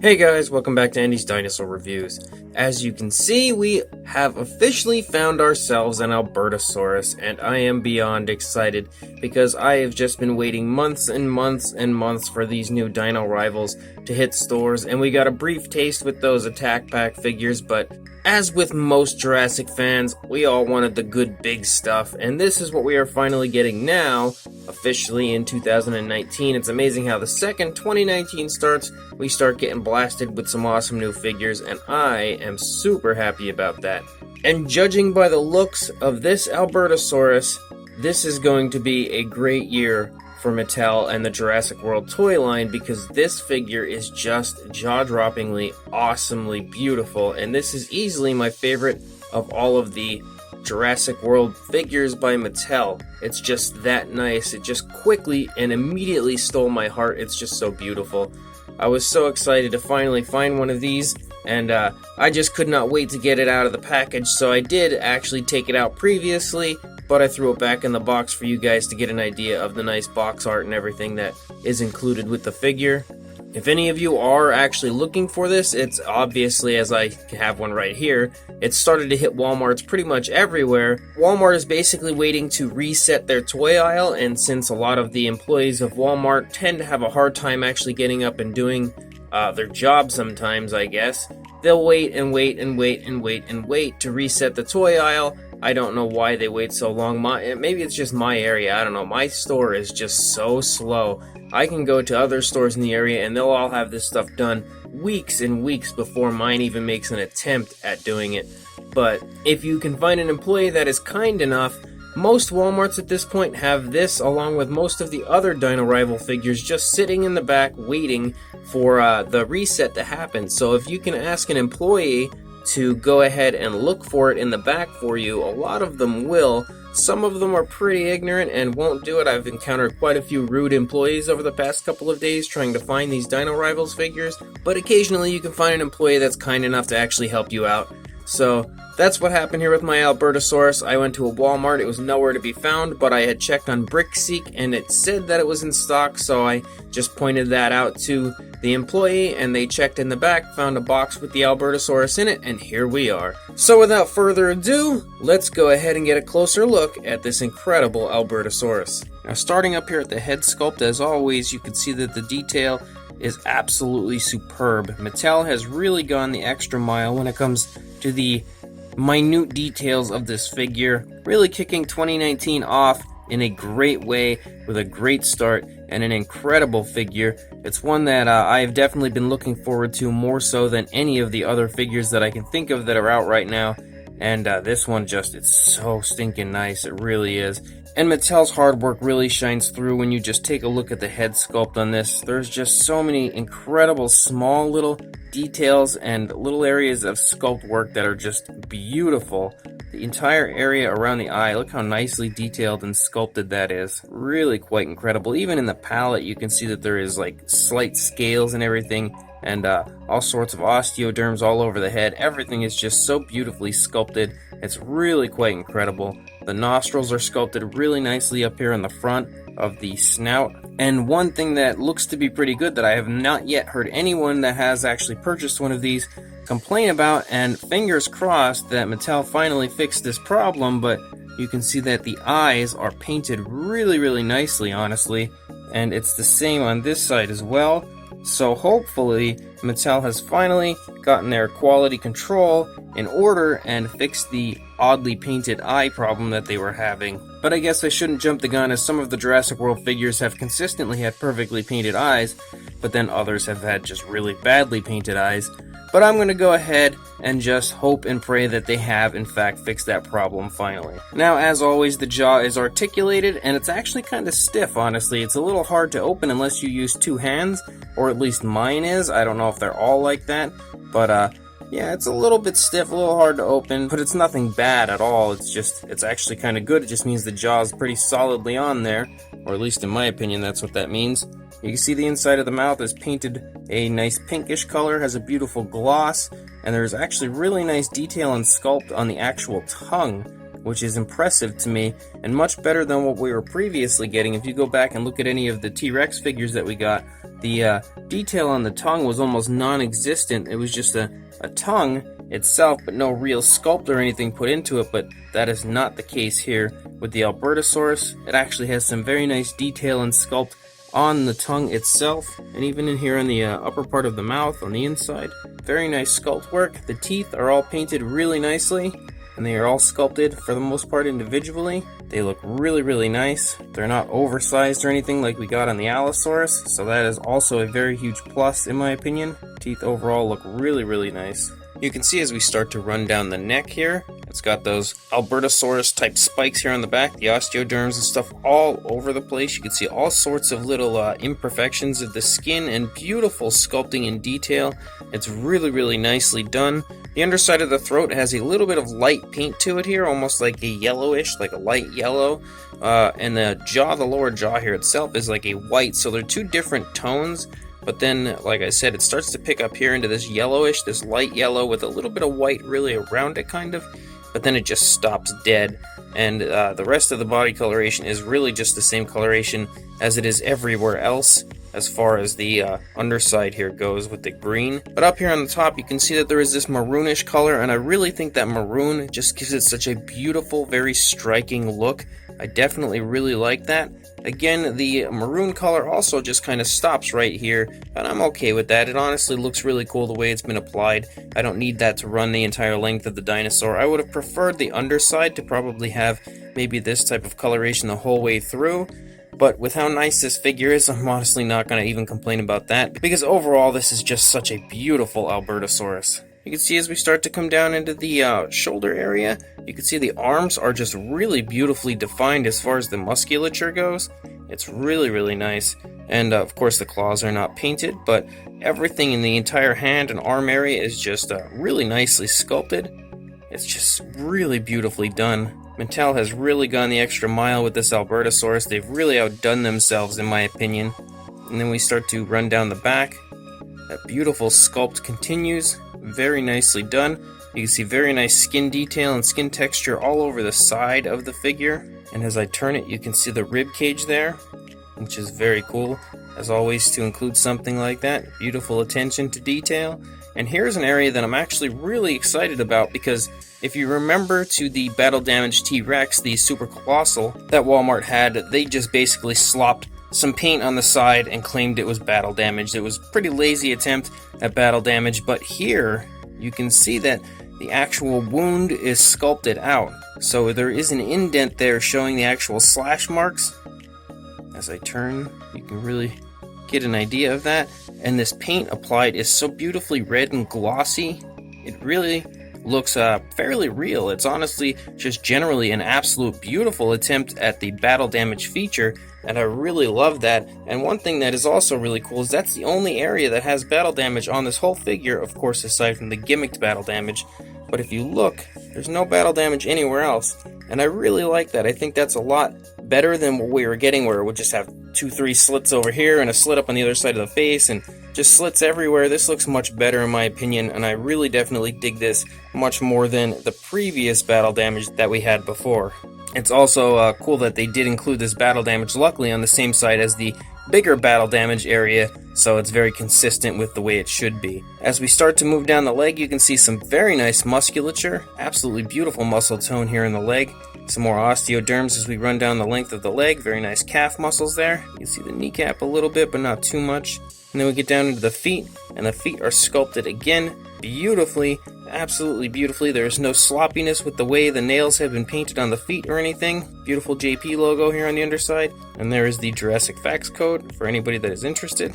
Hey guys, welcome back to Andy's Dinosaur Reviews. As you can see, we have officially found ourselves an Albertosaurus, and I am beyond excited because I have just been waiting months and months and months for these new dino rivals to hit stores, and we got a brief taste with those attack pack figures, but as with most Jurassic fans, we all wanted the good big stuff, and this is what we are finally getting now, officially in 2019. It's amazing how the second 2019 starts, we start getting blasted with some awesome new figures, and I am super happy about that. And judging by the looks of this Albertosaurus, this is going to be a great year for Mattel and the Jurassic World toy line, because this figure is just jaw-droppingly, awesomely beautiful, and this is easily my favorite of all of the Jurassic World figures by Mattel. It's just that nice. It just quickly and immediately stole my heart. It's just so beautiful. I was so excited to finally find one of these, and I just could not wait to get it out of the package, so I did actually take it out previously, but I threw it back in the box for you guys to get an idea of the nice box art and everything that is included with the figure. If any of you are actually looking for this, it's obviously, as I have one right here, it's started to hit Walmarts pretty much everywhere. Walmart is basically waiting to reset their toy aisle, and since a lot of the employees of Walmart tend to have a hard time actually getting up and doing their job sometimes, I guess, they'll wait and wait and wait and wait and wait to reset the toy aisle. I don't know why they wait so long. Maybe it's just my area, I don't know. My store is just so slow. I can go to other stores in the area and they'll all have this stuff done weeks and weeks before mine even makes an attempt at doing it. But if you can find an employee that is kind enough, most Walmarts at this point have this along with most of the other Dino Rival figures just sitting in the back waiting for the reset to happen. So if you can ask an employee to go ahead and look for it in the back for you, a lot of them will. Some of them are pretty ignorant and won't do it. I've encountered quite a few rude employees over the past couple of days trying to find these Dino Rivals figures, but occasionally you can find an employee that's kind enough to actually help you out. So that's what happened here with my Albertosaurus. I went to a Walmart, it was nowhere to be found, but I had checked on BrickSeek and it said that it was in stock, so I just pointed that out to the employee and they checked in the back, found a box with the Albertosaurus in it, and here we are. So without further ado, let's go ahead and get a closer look at this incredible Albertosaurus. Now starting up here at the head sculpt, as always, you can see that the detail is absolutely superb. Mattel has really gone the extra mile when it comes to the minute details of this figure, really kicking 2019 off in a great way with a great start and an incredible figure. It's one that I have definitely been looking forward to more so than any of the other figures that I can think of that are out right now, and this one it's so stinking nice, it really is. And Mattel's hard work really shines through when you just take a look at the head sculpt on this. There's just so many incredible small little details and little areas of sculpt work that are just beautiful. The entire area around the eye, look how nicely detailed and sculpted that is. Really quite incredible. Even in the palette you can see that there is like slight scales and everything, and all sorts of osteoderms all over the head. Everything is just so beautifully sculpted. It's really quite incredible. The nostrils are sculpted really nicely up here in the front of the snout. And one thing that looks to be pretty good that I have not yet heard anyone that has actually purchased one of these complain about, and fingers crossed that Mattel finally fixed this problem, but you can see that the eyes are painted really nicely, honestly, and it's the same on this side as well. So hopefully Mattel has finally gotten their quality control in order and fixed the oddly painted eye problem that they were having. But I guess I shouldn't jump the gun, as some of the Jurassic World figures have consistently had perfectly painted eyes, but then others have had just really badly painted eyes. But I'm going to go ahead and just hope and pray that they have in fact fixed that problem finally. Now, as always, the jaw is articulated and it's actually kind of stiff, honestly. It's a little hard to open unless you use two hands, or at least mine is. I don't know if they're all like that, but yeah, it's a little bit stiff, a little hard to open, but it's nothing bad at all. It's actually kind of good. It just means the jaw is pretty solidly on there, or at least in my opinion that's what that means. You can see the inside of the mouth is painted a nice pinkish color, has a beautiful gloss, and there's actually really nice detail and sculpt on the actual tongue. which is impressive to me, and much better than what we were previously getting. If you go back and look at any of the T-Rex figures that we got, the detail on the tongue was almost non-existent. It was just a tongue itself, but no real sculpt or anything put into it, but that is not the case here with the Albertosaurus. It actually has some very nice detail and sculpt on the tongue itself, and even in here on the upper part of the mouth on the inside. Very nice sculpt work. The teeth are all painted really nicely, and they are all sculpted for the most part individually. They look really nice. They're not oversized or anything like we got on the Allosaurus, so that is also a very huge plus in my opinion. Teeth overall look really nice. You can see as we start to run down the neck here, it's got those Albertosaurus type spikes here on the back, the osteoderms and stuff all over the place. You can see all sorts of little imperfections of the skin and beautiful sculpting and detail. It's really nicely done. The underside of the throat has a little bit of light paint to it here, almost like a yellowish, like a light yellow. And the jaw, the lower jaw here itself is like a white, so they're two different tones. But then, like I said, it starts to pick up here into this yellowish, this light yellow with a little bit of white really around it kind of. But then it just stops dead. And the rest of the body coloration is really just the same coloration as it is everywhere else as far as the underside here goes with the green. But up here on the top you can see that there is this maroonish color, and I really think that maroon just gives it such a beautiful, very striking look. I definitely really like that. Again, the maroon color also just kind of stops right here, and I'm okay with that. It honestly looks really cool the way it's been applied. I don't need that to run the entire length of the dinosaur. I would have preferred the underside to probably have maybe this type of coloration the whole way through. But with how nice this figure is, I'm honestly not going to even complain about that, because overall this is just such a beautiful Albertosaurus. You can see as we start to come down into the shoulder area, you can see the arms are just really beautifully defined as far as the musculature goes. It's really nice. And of course the claws are not painted, but everything in the entire hand and arm area is just really nicely sculpted. It's just really beautifully done. Mattel has really gone the extra mile with this Albertosaurus. They've really outdone themselves in my opinion. And then we start to run down the back. That beautiful sculpt continues. Very nicely done. You can see very nice skin detail and skin texture all over the side of the figure. And as I turn it, you can see the rib cage there, which is very cool, as always, to include something like that. Beautiful attention to detail. And here's an area that I'm actually really excited about, because if you remember to the battle damaged T-Rex, the Super Colossal that Walmart had, they just basically slopped some paint on the side and claimed it was battle damaged. It was a pretty lazy attempt at battle damage, but here you can see that the actual wound is sculpted out. So there is an indent there showing the actual slash marks. As I turn, you can really get an idea of that. And this paint applied is so beautifully red and glossy. It really looks fairly real. It's honestly just generally an absolute beautiful attempt at the battle damage feature, and I really love that. And one thing that is also really cool is that's the only area that has battle damage on this whole figure, of course aside from the gimmicked battle damage. But if you look, there's no battle damage anywhere else, and I really like that. I think that's a lot better than what we were getting, where it would just have 2-3 slits over here and a slit up on the other side of the face and just slits everywhere. This looks much better in my opinion, and I really definitely dig this much more than the previous battle damage that we had before. It's also cool that they did include this battle damage, luckily on the same side as the bigger battle damage area, so it's very consistent with the way it should be. As we start to move down the leg, you can see some very nice musculature, absolutely beautiful muscle tone here in the leg. Some more osteoderms as we run down the length of the leg, very nice calf muscles there. You can see the kneecap a little bit, but not too much. And then we get down into the feet, and the feet are sculpted again beautifully, absolutely beautifully. There is no sloppiness with the way the nails have been painted on the feet or anything. Beautiful JP logo here on the underside. And there is the Jurassic Facts code for anybody that is interested.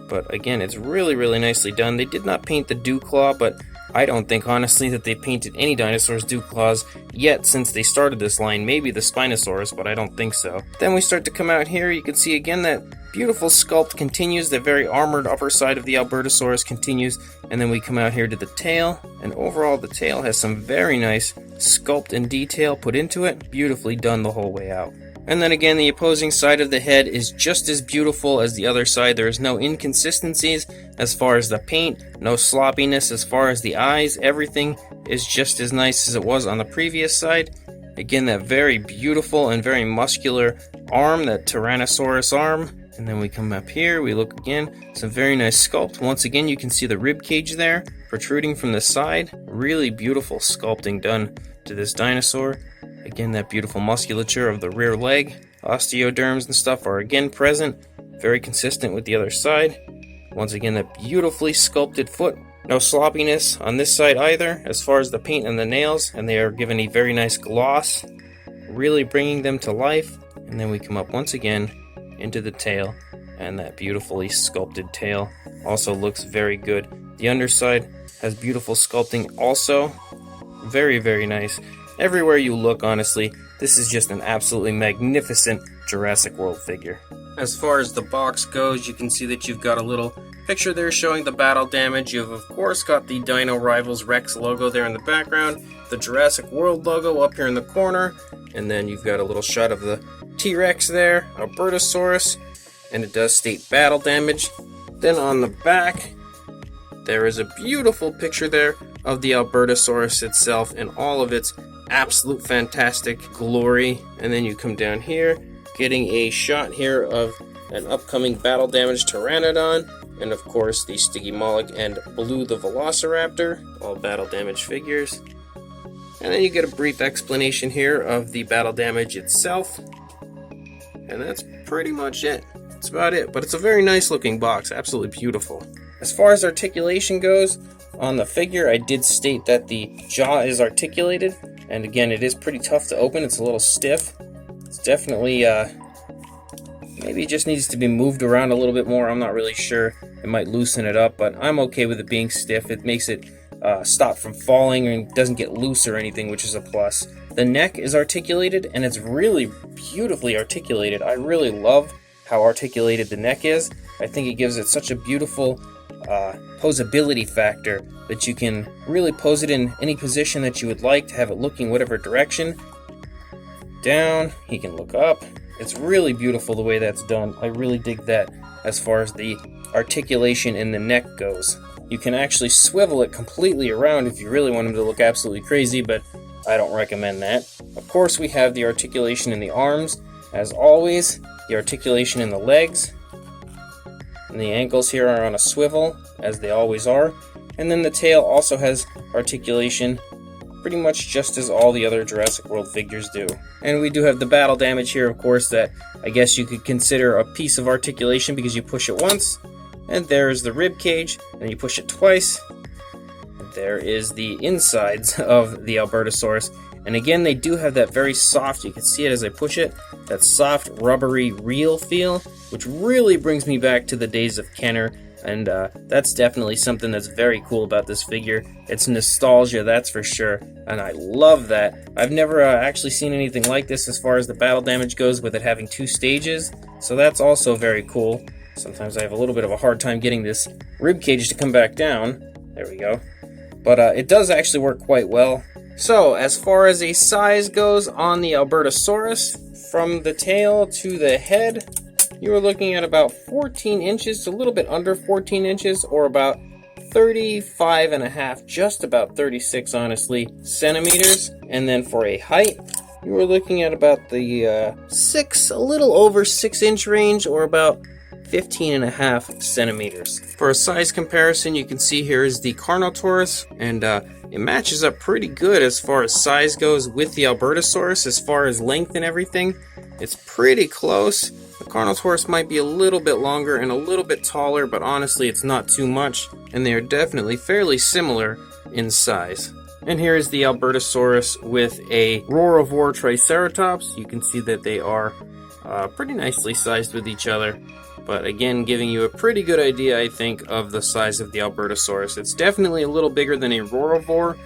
But again, it's really nicely done. They did not paint the dew claw, but I don't think honestly that they painted any dinosaurs' dew claws yet since they started this line. Maybe the Spinosaurus, but I don't think so. Then we start to come out here. You can see again that beautiful sculpt continues. The very armored upper side of the Albertosaurus continues. And then we come out here to the tail. And overall the tail has some very nice sculpt and detail put into it. Beautifully done the whole way out. And then again, the opposing side of the head is just as beautiful as the other side. There is no inconsistencies as far as the paint, no sloppiness as far as the eyes. Everything is just as nice as it was on the previous side. Again, that very beautiful and very muscular arm, that Tyrannosaurus arm. And then we come up here, we look again, some very nice sculpt. Once again, you can see the rib cage there, protruding from the side. Really beautiful sculpting done to this dinosaur. Again, that beautiful musculature of the rear leg. Osteoderms and stuff are again present, very consistent with the other side. Once again, that beautifully sculpted foot. No sloppiness on this side either, as far as the paint and the nails, and they are given a very nice gloss, really bringing them to life. And then we come up once again into the tail, and that beautifully sculpted tail also looks very good. The underside has beautiful sculpting also. Very, very nice. Everywhere you look, honestly, this is just an absolutely magnificent Jurassic World figure. As far as the box goes, you can see that you've got a little picture there showing the battle damage. You've of course got the Dino Rivals Rex logo there in the background, the Jurassic World logo up here in the corner, and then you've got a little shot of the T-Rex there, Albertosaurus, and it does state battle damage. Then on the back, there is a beautiful picture there of the Albertosaurus itself in all of its absolute fantastic glory. And then you come down here, getting a shot here of an upcoming battle damage Pteranodon, and of course the Stygimoloch and Blue the Velociraptor, all battle damage figures. And then you get a brief explanation here of the battle damage itself. And that's pretty much it. That's about it, but it's a very nice looking box, absolutely beautiful. As far as articulation goes, on the figure I did state that the jaw is articulated, and again it is pretty tough to open, it's a little stiff. It's definitely, maybe it just needs to be moved around a little bit more, I'm not really sure. It might loosen it up, but I'm okay with it being stiff. It makes it stop from falling and doesn't get loose or anything, which is a plus. The neck is articulated, and it's really beautifully articulated. I really love how articulated the neck is. I think it gives it such a beautiful posability factor that you can really pose it in any position that you would like to have it looking whatever direction. Down, he can look up. It's really beautiful the way that's done. I really dig that as far as the articulation in the neck goes. You can actually swivel it completely around if you really want him to look absolutely crazy, but I don't recommend that. Of course, we have the articulation in the arms, as always, the articulation in the legs, and the ankles here are on a swivel, as they always are, and then the tail also has articulation, pretty much just as all the other Jurassic World figures do. And we do have the battle damage here, of course, that I guess you could consider a piece of articulation because you push it once, and there's the rib cage, and you push it twice. There is the insides of the Albertosaurus, and again they do have that very soft, you can see it as I push it, that soft rubbery real feel, which really brings me back to the days of Kenner, and that's definitely something that's very cool about this figure. It's nostalgia, that's for sure, and I love that. I've never actually seen anything like this as far as the battle damage goes, with it having 2 stages, so that's also very cool. Sometimes I have a little bit of a hard time getting this rib cage to come back down. There we go. But it does actually work quite well. So, as far as a size goes on the Albertosaurus, from the tail to the head, you are looking at about 14 inches, a little bit under 14 inches, or about 35 and a half, just about 36, honestly, centimeters. And then for a height, you are looking at about the a little over 6 inch range, or about 15 and a half centimeters. For a size comparison, you can see here is the Carnotaurus, and it matches up pretty good as far as size goes with the Albertosaurus. As far as length and everything, it's pretty close. The Carnotaurus might be a little bit longer and a little bit taller, but honestly it's not too much, and they are definitely fairly similar in size. And here is the Albertosaurus with a Roarivore Triceratops. You can see that they are pretty nicely sized with each other. But again, giving you a pretty good idea, I think, of the size of the Albertosaurus. It's definitely a little bigger than a Roarivore,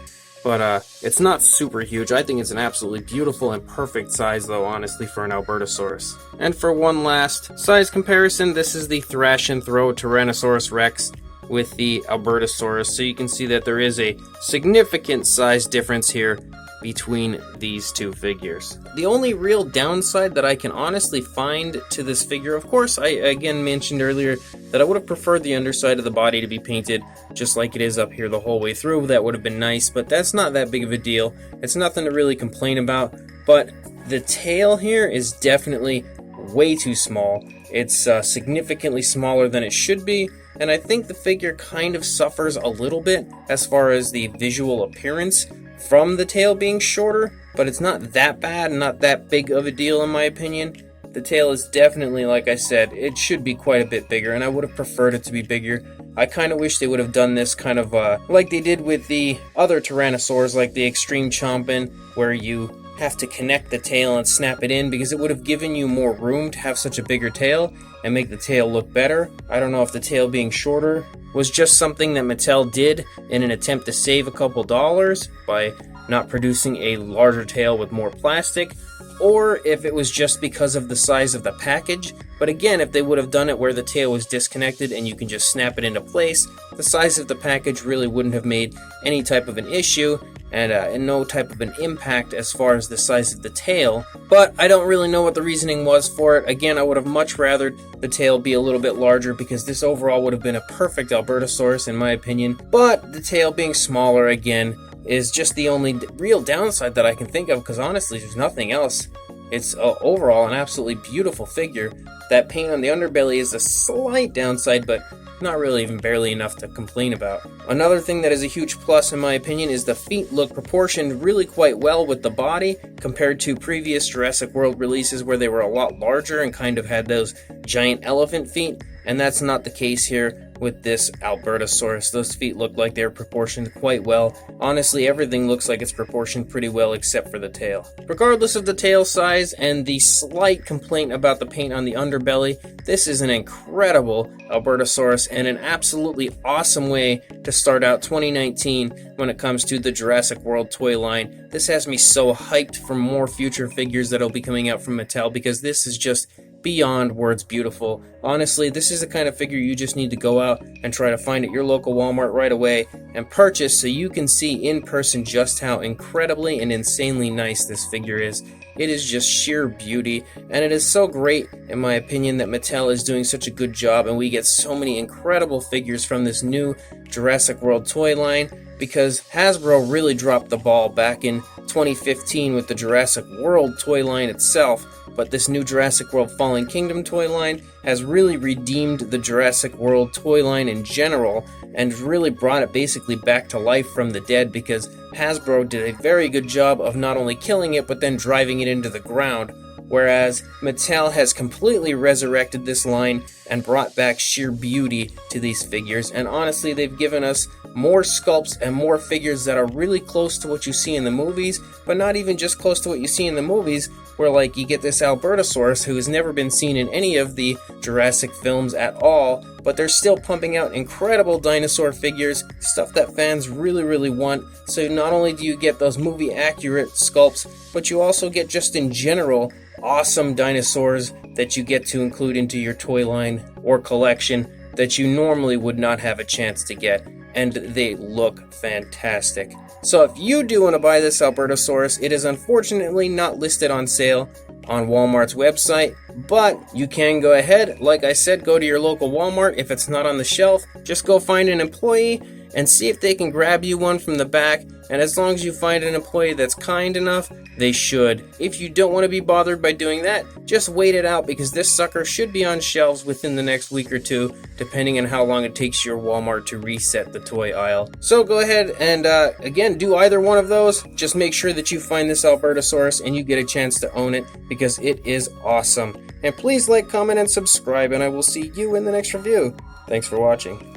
but it's not super huge. I think it's an absolutely beautiful and perfect size, though, honestly, for an Albertosaurus. And for one last size comparison, this is the Thrash and Throw Tyrannosaurus Rex with the Albertosaurus. So you can see that there is a significant size difference here between these two figures. The only real downside that I can honestly find to this figure, of course, I again mentioned earlier that I would have preferred the underside of the body to be painted just like it is up here the whole way through. That would have been nice, but that's not that big of a deal. It's nothing to really complain about. but the tail here is definitely way too small. It's significantly smaller than it should be, and I think the figure kind of suffers a little bit as far as the visual appearance from the tail being shorter, but it's not that bad, not that big of a deal in my opinion. The tail is definitely, like I said, it should be quite a bit bigger, and I would have preferred it to be bigger. I kind of wish they would have done this kind of like they did with the other Tyrannosaurs, like the Extreme Chompin, where you have to connect the tail and snap it in, because it would have given you more room to have such a bigger tail and make the tail look better. I don't know if the tail being shorter was just something that Mattel did in an attempt to save a couple dollars by not producing a larger tail with more plastic, or if it was just because of the size of the package. But again, if they would have done it where the tail was disconnected and you can just snap it into place, the size of the package really wouldn't have made any type of an issue, and no type of an impact as far as the size of the tail. But I don't really know what the reasoning was for it. Again, I would have much rather the tail be a little bit larger, because this overall would have been a perfect Albertosaurus in my opinion. But the tail being smaller, again, is just the only real downside that I can think of, because honestly there's nothing else. It's overall an absolutely beautiful figure. That paint on the underbelly is a slight downside, but not really even barely enough to complain about. Another thing that is a huge plus in my opinion is the feet look proportioned really quite well with the body compared to previous Jurassic World releases where they were a lot larger and kind of had those giant elephant feet, and that's not the case here with this Albertosaurus. Those feet look like they're proportioned quite well. Honestly, everything looks like it's proportioned pretty well except for the tail. Regardless of the tail size and the slight complaint about the paint on the underbelly, this is an incredible Albertosaurus and an absolutely awesome way to start out 2019 when it comes to the Jurassic World toy line. This has me so hyped for more future figures that'll be coming out from Mattel, because this is just beyond words beautiful. Honestly, this is the kind of figure you just need to go out and try to find at your local Walmart right away and purchase, so you can see in person just how incredibly and insanely nice this figure is. It is just sheer beauty, and it is so great in my opinion that Mattel is doing such a good job and we get so many incredible figures from this new Jurassic World toy line, because Hasbro really dropped the ball back in 2015 with the Jurassic World toy line itself. But this new Jurassic World Fallen Kingdom toy line has really redeemed the Jurassic World toy line in general, and really brought it basically back to life from the dead, because Hasbro did a very good job of not only killing it but then driving it into the ground, whereas Mattel has completely resurrected this line and brought back sheer beauty to these figures. And honestly, they've given us more sculpts and more figures that are really close to what you see in the movies, but not even just close to what you see in the movies, where like you get this Albertosaurus who has never been seen in any of the Jurassic films at all, but they're still pumping out incredible dinosaur figures, stuff that fans really want. So not only do you get those movie accurate sculpts, but you also get just in general awesome dinosaurs that you get to include into your toy line or collection that you normally would not have a chance to get, and they look fantastic. So if you do want to buy this Albertosaurus, it is unfortunately not listed on sale on Walmart's website, but you can go ahead, like I said, go to your local Walmart. If it's not on the shelf, just go find an employee and see if they can grab you one from the back, and as long as you find an employee that's kind enough, they should. If you don't want to be bothered by doing that, just wait it out, because this sucker should be on shelves within the next week or two, depending on how long it takes your Walmart to reset the toy aisle. So go ahead and again, do either one of those. Just make sure that you find this Albertosaurus and you get a chance to own it, because it is awesome. And please like, comment, and subscribe, and I will see you in the next review. Thanks for watching.